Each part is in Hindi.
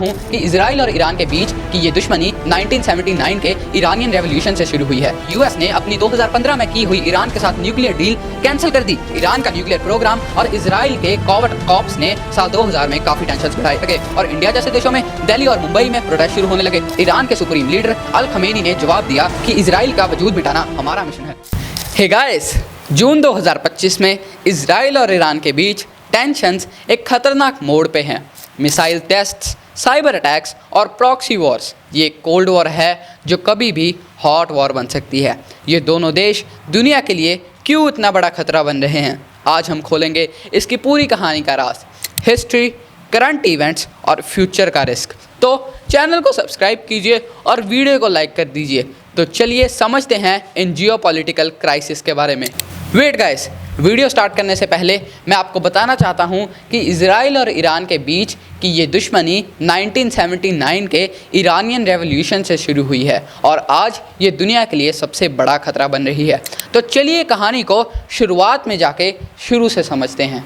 हूँ कि इजराइल और ईरान के बीच की ये दुश्मनी 1979 के ईरानियन रेवोल्यूशन से शुरू हुई है। यूएस ने अपनी 2015 में की हुई ईरान के साथ न्यूक्लियर डील कैंसिल कर दी। ईरान का न्यूक्लियर प्रोग्राम और इजराइल के कॉवर्ट कॉप्स ने साल 2000 में काफी टेंशन बढ़ाए लगे और इंडिया जैसे देशों में दिल्ली और मुंबई में प्रोटेस्ट शुरू होने लगे। ईरान के सुप्रीम लीडर अल खमेनी ने जवाब दिया कि इजराइल का वजूद मिटाना हमारा मिशन है। हे गाइस, जून 2025 में इजराइल और ईरान के बीच टेंशंस एक खतरनाक मोड़ पे हैं। मिसाइल टेस्ट्स, साइबर अटैक्स और प्रॉक्सी वॉर्स, ये कोल्ड वॉर है जो कभी भी हॉट वॉर बन सकती है। ये दोनों देश दुनिया के लिए क्यों इतना बड़ा खतरा बन रहे हैं, आज हम खोलेंगे इसकी पूरी कहानी का राज, हिस्ट्री, करंट इवेंट्स और फ्यूचर का रिस्क। तो चैनल को सब्सक्राइब कीजिए और वीडियो को लाइक कर दीजिए। तो चलिए समझते हैं इन जियोपॉलिटिकल क्राइसिस के बारे में। वेट गाइस, वीडियो स्टार्ट करने से पहले मैं आपको बताना चाहता हूं कि इजराइल और ईरान के बीच की ये दुश्मनी 1979 के ईरानियन रेवोल्यूशन से शुरू हुई है और आज ये दुनिया के लिए सबसे बड़ा खतरा बन रही है। तो चलिए कहानी को शुरुआत में जाके शुरू से समझते हैं।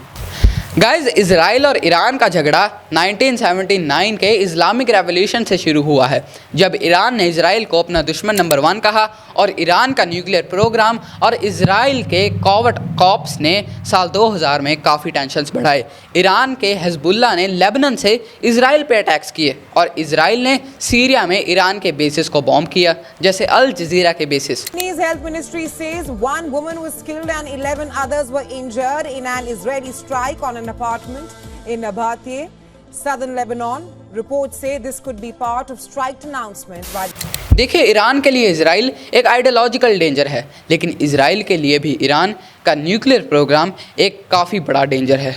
गाइज, इजराइल और ईरान का झगड़ा 1979 के इस्लामिक रेवोल्यूशन से शुरू हुआ है, जब ईरान ने इजराइल को अपना दुश्मन नंबर 1 कहा और ईरान का न्यूक्लियर प्रोग्राम और इजराइल के कॉवर्ट कॉप्स ने साल 2000 में काफ़ी टेंशन्स बढ़ाए। ईरान के हिजबुल्लाह ने लेबनान से इजराइल पे अटैक्स किए और इजराइल ने सीरिया में ईरान के बेसिस को बॉम्ब किया, जैसे अल जजीरा के basis. Health Ministry says one woman was killed and 11 others were injured in an Israeli strike on an apartment in Nabateh, southern Lebanon. Reports say this could be part of strike announcement by देखिए, ईरान के लिए इजराइल एक आइडियोलॉजिकल डेंजर है, लेकिन इजराइल के लिए भी ईरान का न्यूक्लियर प्रोग्राम एक काफ़ी बड़ा डेंजर है।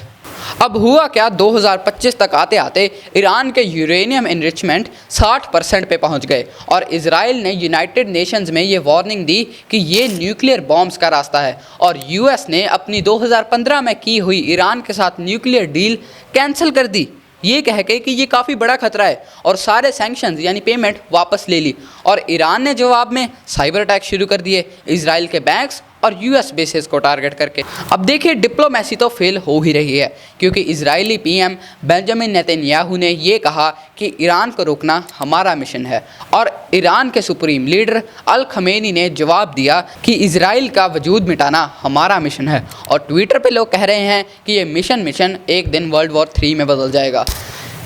अब हुआ क्या, 2025 तक आते आते ईरान के यूरेनियम इनरिचमेंट 60% पे पहुंच गए और इजराइल ने यूनाइटेड नेशंस में ये वार्निंग दी कि ये न्यूक्लियर बॉम्ब्स का रास्ता है और यूएस ने अपनी 2015 में की हुई ईरान के साथ न्यूक्लियर डील कैंसिल कर दी, ये कह के कि ये काफ़ी बड़ा खतरा है, और सारे सैंक्शंस यानी पेमेंट वापस ले ली। और ईरान ने जवाब में साइबर अटैक शुरू कर दिए इजराइल के बैंक्स और यूएस बेसिस को टारगेट करके। अब देखिए, डिप्लोमेसी तो फेल हो ही रही है, क्योंकि इजरायली पीएम बेंजामिन नेतन्याहू ने ये कहा कि ईरान को रोकना हमारा मिशन है, और ईरान के सुप्रीम लीडर अल खमेनी ने जवाब दिया कि इजराइल का वजूद मिटाना हमारा मिशन है। और ट्विटर पे लोग कह रहे हैं कि ये मिशन एक दिन वर्ल्ड वॉर 3 में बदल जाएगा।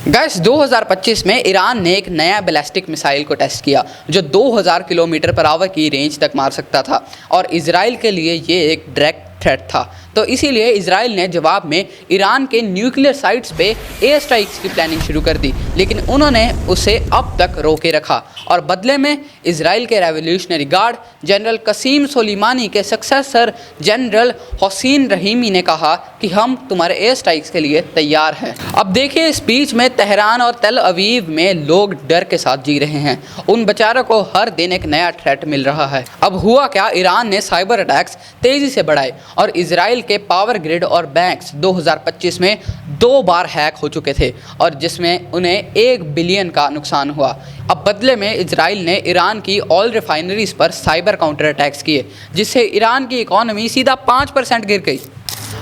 गैस, 2025 में ईरान ने एक नया बैलिस्टिक मिसाइल को टेस्ट किया जो 2000 किलोमीटर पर आवर की रेंज तक मार सकता था, और इजराइल के लिए ये एक डायरेक्ट थ्रेट था। तो इसीलिए इजराइल ने जवाब में ईरान के न्यूक्लियर साइट्स पे एयर स्ट्राइक्स की प्लानिंग शुरू कर दी, लेकिन उन्होंने उसे अब तक रोके रखा। और बदले में इजराइल के रेवोल्यूशनरी गार्ड जनरल कसीम सोलीमानी के सक्सेसर जनरल हुसैन रहीमी ने कहा कि हम तुम्हारे एयर स्ट्राइक्स के लिए तैयार हैं। अब देखिए, इस बीच में तेहरान और तेल अवीव में लोग डर के साथ जी रहे हैं। उन बेचारों को हर दिन एक नया थ्रेट मिल रहा है। अब हुआ क्या, ईरान ने साइबर अटैक्स तेज़ी से बढ़ाए और इजराइल के पावर ग्रिड और बैंक्स 2025 में 2 बार हैक हो चुके थे, और जिसमें उन्हें 1 बिलियन का नुकसान हुआ। अब बदले में इजराइल ने ईरान की ऑयल रिफाइनरीज पर साइबर काउंटर अटैक्स किए, जिससे ईरान की इकॉनमी सीधा 5% गिर गई।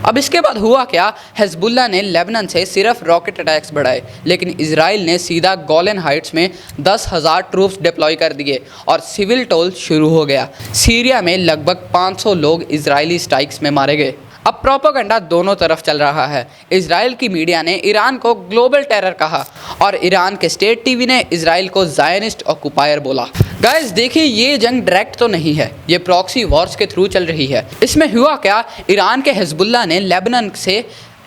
अब इसके बाद हुआ क्या, हिजबुल्लाह ने लेबनान से सिर्फ रॉकेट अटैक्स बढ़ाए, लेकिन इजराइल ने सीधा गोलन हाइट्स में 10,000 ट्रूप्स डिप्लॉय कर दिए और सिविल टोल शुरू हो गया। सीरिया में लगभग 500 लोग इजरायली स्ट्राइक्स में मारे गए। अब प्रोपेगेंडा दोनों तरफ चल रहा है। इजराइल की मीडिया ने ईरान को ग्लोबल टेरर कहा और ईरान के स्टेट टीवी ने इजराइल को ज़ायनिस्ट ऑक्युपायर बोला। गाइस, देखिए, ये जंग डायरेक्ट तो नहीं है, ये प्रॉक्सी वॉर्स के थ्रू चल रही है। इसमें हुआ क्या, ईरान के हिजबुल्लाह ने लेबनान से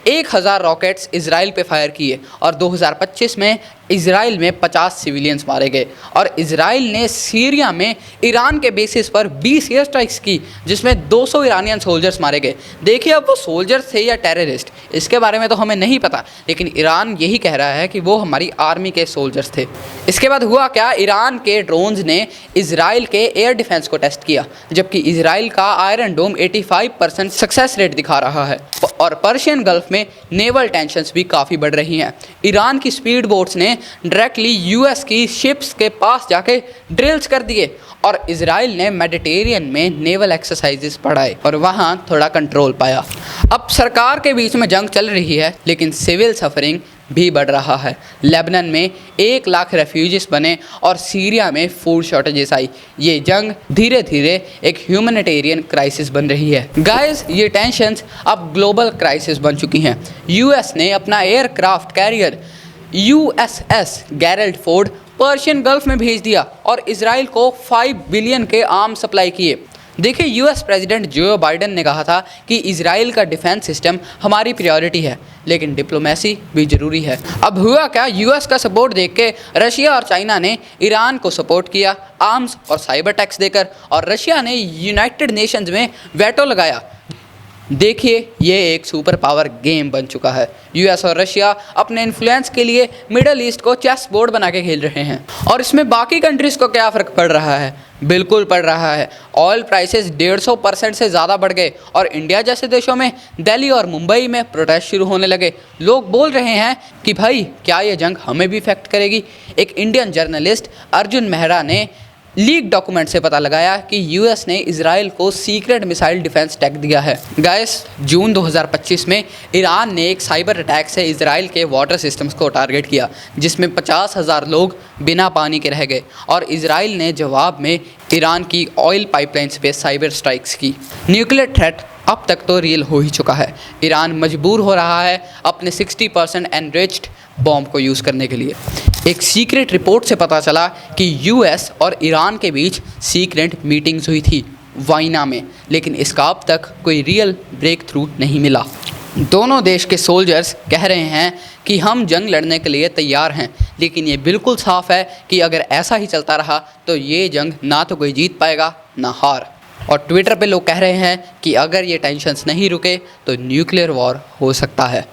1000 रॉकेट्स इजराइल पे फायर किए और 2025 में इजराइल में 50 सिविलियंस मारे गए। और इजराइल ने सीरिया में ईरान के बेसिस पर 20 एयर स्ट्राइक्स की, जिसमें 200 ईरानियन सोल्जर्स मारे गए। देखिए, अब वो सोल्जर्स थे या टेररिस्ट, इसके बारे में तो हमें नहीं पता, लेकिन ईरान यही कह रहा है कि वो हमारी आर्मी के सोल्जर्स थे। इसके बाद हुआ क्या, ईरान के ड्रोन्स ने इजराइल के एयर डिफेंस को टेस्ट किया, जबकि इजराइल का आयरन डोम 85% सक्सेस रेट दिखा रहा है। और पर्शियन गल्फ में नेवल टेंशन्स भी काफ़ी बढ़ रही हैं। ईरान की स्पीड बोट्स ने डायरेक्टली यूएस की शिप्स के पास जाके ड्रिल्स कर दिए और इजराइल ने मेडिटेरियन में नेवल एक्सरसाइजेस बढ़ाए और वहाँ थोड़ा कंट्रोल पाया। अब सरकार के बीच में जंग चल रही है, लेकिन सिविल सफरिंग भी बढ़ रहा है। लेबनान में 1 लाख रेफ्यूजीज बने और सीरिया में फूड शॉर्टेजेस आई। ये जंग धीरे धीरे एक ह्यूमैनिटेरियन क्राइसिस बन रही है। गाइस, ये टेंशंस अब ग्लोबल क्राइसिस बन चुकी हैं। यूएस ने अपना aircraft carrier USS Gerald Ford Persian gulf में भेज दिया और इजराइल को 5 बिलियन के आर्म सप्लाई किए। देखिए, यूएस प्रेसिडेंट जो बाइडेन ने कहा था कि इजराइल का डिफेंस सिस्टम हमारी प्रायोरिटी है, लेकिन डिप्लोमेसी भी ज़रूरी है। अब हुआ क्या, यूएस का सपोर्ट देख के रशिया और चाइना ने ईरान को सपोर्ट किया आर्म्स और साइबर टैक्स देकर, और रशिया ने यूनाइटेड नेशंस में वेटो लगाया। देखिए, ये एक सुपर पावर गेम बन चुका है। यूएस और रशिया अपने इन्फ्लुएंस के लिए मिडल ईस्ट को चेस बोर्ड बना के खेल रहे हैं, और इसमें बाकी कंट्रीज़ को क्या फ़र्क पड़ रहा है? बिल्कुल पड़ रहा है। ऑयल प्राइसेस 150% से ज़्यादा बढ़ गए और इंडिया जैसे देशों में दिल्ली और मुंबई में प्रोटेस्ट शुरू होने लगे। लोग बोल रहे हैं कि भाई, क्या ये जंग हमें भी इफेक्ट करेगी? एक इंडियन जर्नलिस्ट अर्जुन मेहरा ने लीक डॉक्यूमेंट से पता लगाया कि यूएस ने इजराइल को सीक्रेट मिसाइल डिफेंस टैग दिया है। गाइस, जून 2025 में ईरान ने एक साइबर अटैक से इजराइल के वाटर सिस्टम्स को टारगेट किया, जिसमें 50,000 लोग बिना पानी के रह गए, और इजराइल ने जवाब में ईरान की ऑयल पाइपलाइंस पे साइबर स्ट्राइक्स की। न्यूक्लियर थ्रेट अब तक तो रियल हो ही चुका है। ईरान मजबूर हो रहा है अपने 60% एनरिच्ड बॉम्ब को यूज़ करने के लिए। एक सीक्रेट रिपोर्ट से पता चला कि यूएस और ईरान के बीच सीक्रेट मीटिंग्स हुई थी वाइना में, लेकिन इसका अब तक कोई रियल ब्रेक थ्रू नहीं मिला। दोनों देश के सोल्जर्स कह रहे हैं कि हम जंग लड़ने के लिए तैयार हैं, लेकिन ये बिल्कुल साफ है कि अगर ऐसा ही चलता रहा तो ये जंग ना तो कोई जीत पाएगा ना हार। और ट्विटर पे लोग कह रहे हैं कि अगर ये टेंशन्स नहीं रुके तो न्यूक्लियर वॉर हो सकता है।